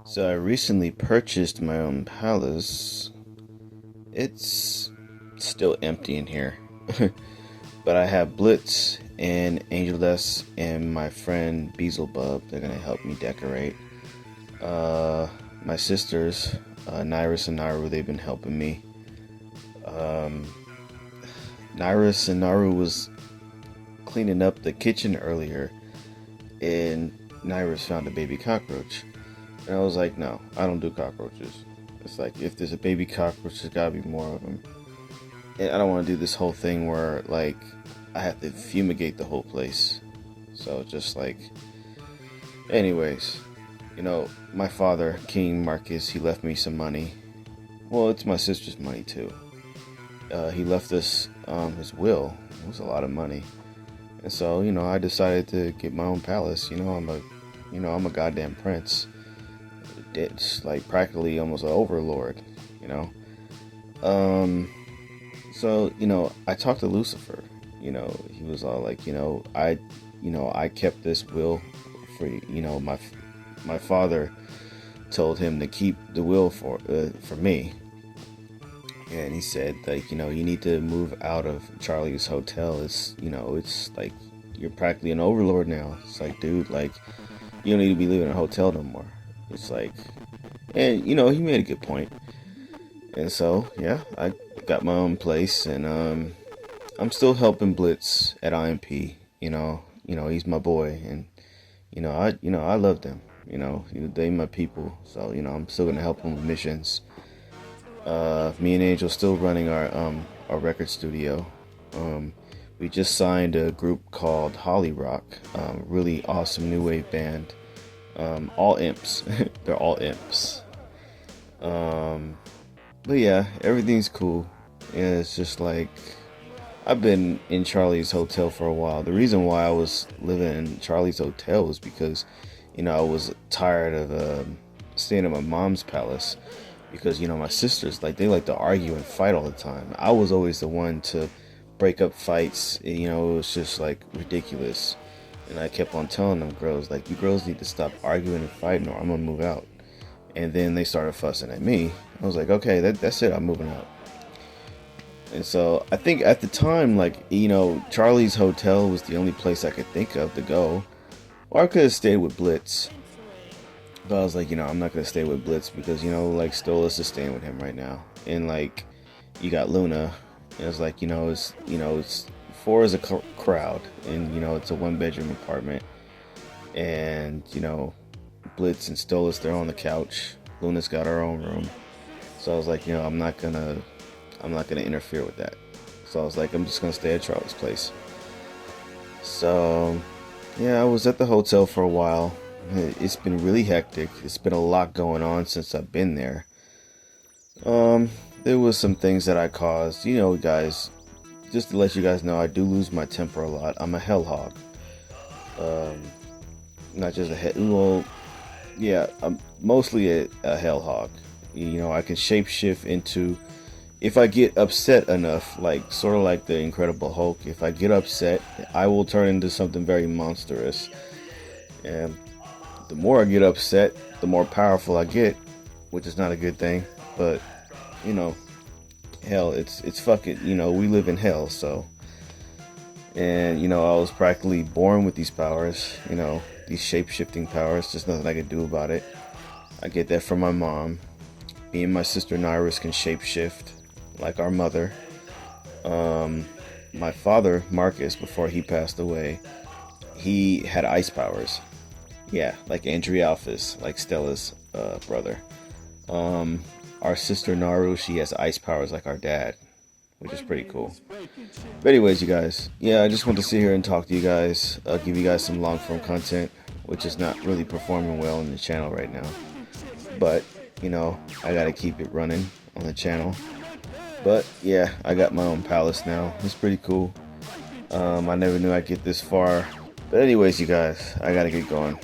So I recently purchased my own palace. It's still empty in here. But I have Blitz and Angel Dust and my friend Beelzebub. They're gonna help me decorate. My sisters, Nyrus and Naru, they've been helping me. Um, Nyrus and Naru was cleaning up the kitchen earlier, and Nyrus found a baby cockroach. And I was like, no, I don't do cockroaches. It's like, if there's a baby cockroach, there's gotta be more of them. And I don't want to do this whole thing where, like, I have to fumigate the whole place. So, just like, anyways, my father, King Marcus, he left me some money. Well, it's my sister's money, too. He left us his will. It was a lot of money. And so, I decided to get my own palace. I'm a goddamn prince. It's like practically almost an overlord, So, I talked to Lucifer. He was all like, I kept this will for, my father told him to keep the will for me. And he said, like, you need to move out of Charlie's hotel. It's like you're practically an overlord now. It's like, dude, like, you don't need to be living in a hotel no more. It's like, and he made a good point. And so, yeah, I got my own place, and I'm still helping Blitz at IMP. He's my boy, and I love them. They my people. So I'm still gonna help them with missions. Me and Angel still running our record studio. We just signed a group called Holly Rock. Really awesome new wave band. All imps. They're all imps. But yeah, everything's cool. Yeah, it's just like, I've been in Charlie's hotel for a while. The reason why I was living in Charlie's hotel was because, I was tired of staying at my mom's palace. Because, my sisters, like, they like to argue and fight all the time. I was always the one to break up fights. It was just, like, ridiculous. And I kept on telling them girls, like, you girls need to stop arguing and fighting, or I'm gonna move out. And then they started fussing at me. I was like, okay, that's it, I'm moving out. And so I think at the time, like, Charlie's hotel was the only place I could think of to go. Or I could have stayed with Blitz. But I was like, I'm not gonna stay with Blitz because, like, Stolas is staying with him right now. And, like, you got Luna. And it's like, it's four is a crowd. And, it's a one-bedroom apartment. And, Blitz and Stolas, they're on the couch. Luna's got her own room. So I was like, I'm not gonna interfere with that. So I was like, I'm just gonna stay at Charlie's place. So, yeah, I was at the hotel for a while. It's been really hectic. It's been a lot going on since I've been there. There was some things that I caused. Guys, just to let you guys know, I do lose my temper a lot. I'm a hell hog. Not just a well, yeah, I'm mostly a hell hog. I can shapeshift into, if I get upset enough, like sort of like the Incredible Hulk. If I get upset, I will turn into something very monstrous. And the more I get upset, the more powerful I get, which is not a good thing. But hell, it's fucking, we live in hell. So, and I was practically born with these powers, these shape-shifting powers. There's nothing I can do about it. I get that from my mom. Me and my sister Nyrus can shapeshift like our mother. My father Marcus, before he passed away, he had ice powers. Yeah, like Andrialphus, like Stella's brother. Our sister Naru, she has ice powers like our dad, which is pretty cool. But anyways, you guys, yeah, I just want to sit here and talk to you guys, give you guys some long-form content, which is not really performing well on the channel right now. But, I gotta keep it running on the channel. But, yeah, I got my own palace now. It's pretty cool. I never knew I'd get this far. But anyways, you guys, I gotta get going.